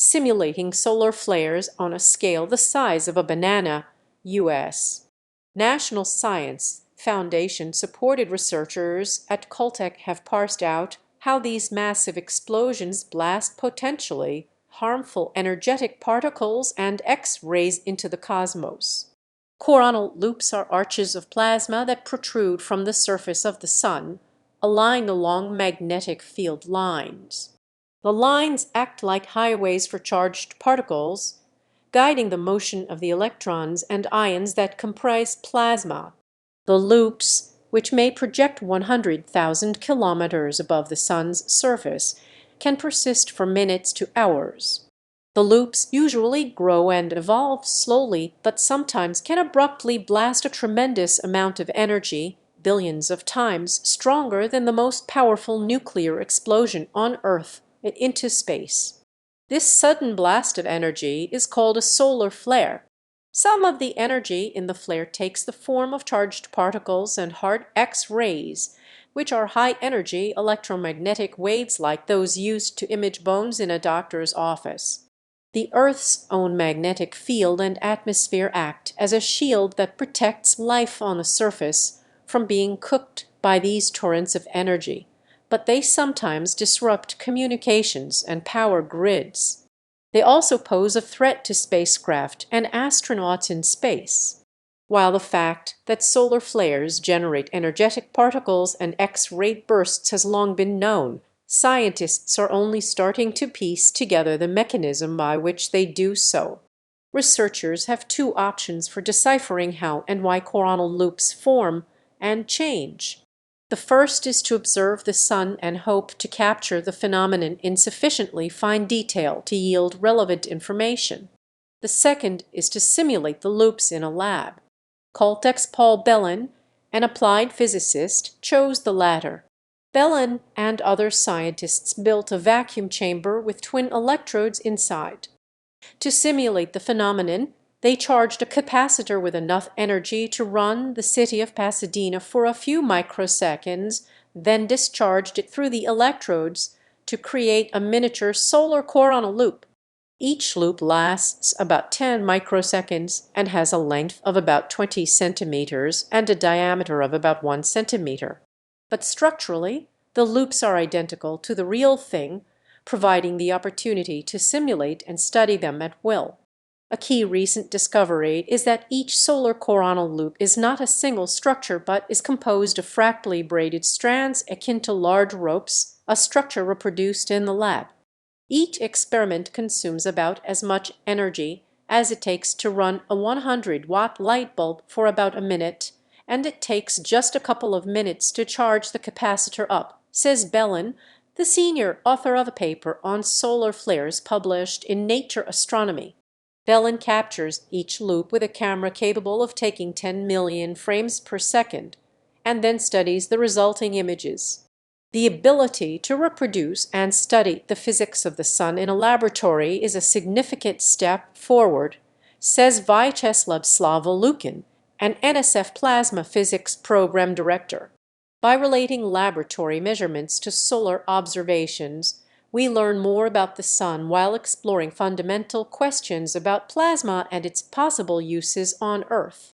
simulating solar flares on a scale the size of a banana, U.S. National Science Foundation-supported researchers at Caltech have parsed out how these massive explosions blast potentially harmful energetic particles and X-rays into the cosmos. Coronal loops are arches of plasma that protrude from the surface of the sun, aligned along magnetic field lines. The lines act like highways for charged particles, guiding the motion of the electrons and ions that comprise plasma. The loops, which may project 100,000 kilometers above the sun's surface, can persist for minutes to hours. The loops usually grow and evolve slowly, but sometimes can abruptly blast a tremendous amount of energy, billions of times stronger than the most powerful nuclear explosion on Earth, into space. This sudden blast of energy is called a solar flare. Some of the energy in the flare takes the form of charged particles and hard X-rays, which are high-energy electromagnetic waves like those used to image bones in a doctor's office. The Earth's own magnetic field and atmosphere act as a shield that protects life on the surface from being cooked by these torrents of energy, but they sometimes disrupt communications and power grids. They also pose a threat to spacecraft and astronauts in space. While the fact that solar flares generate energetic particles and X-ray bursts has long been known, scientists are only starting to piece together the mechanism by which they do so. Researchers have two options for deciphering how and why coronal loops form and change. The first is to observe the sun and hope to capture the phenomenon in sufficiently fine detail to yield relevant information. The second is to simulate the loops in a lab. Caltech's Paul Bellin, an applied physicist, chose the latter. Bellin and other scientists built a vacuum chamber with twin electrodes inside. To simulate the phenomenon, they charged a capacitor with enough energy to run the city of Pasadena for a few microseconds, then discharged it through the electrodes to create a miniature solar coronal loop. Each loop lasts about 10 microseconds and has a length of about 20 centimeters and a diameter of about 1 centimeter. But structurally, the loops are identical to the real thing, providing the opportunity to simulate and study them at will. A key recent discovery is that each solar coronal loop is not a single structure but is composed of fractally braided strands akin to large ropes, a structure reproduced in the lab. Each experiment consumes about as much energy as it takes to run a 100-watt light bulb for about a minute, and it takes just a couple of minutes to charge the capacitor up, says Bellin, the senior author of a paper on solar flares published in Nature Astronomy. Bellin captures each loop with a camera capable of taking 10 million frames per second, and then studies the resulting images. The ability to reproduce and study the physics of the sun in a laboratory is a significant step forward, says Vyacheslav Slavolyukin, an NSF Plasma Physics Program Director. By relating laboratory measurements to solar observations, we learn more about the sun while exploring fundamental questions about plasma and its possible uses on Earth.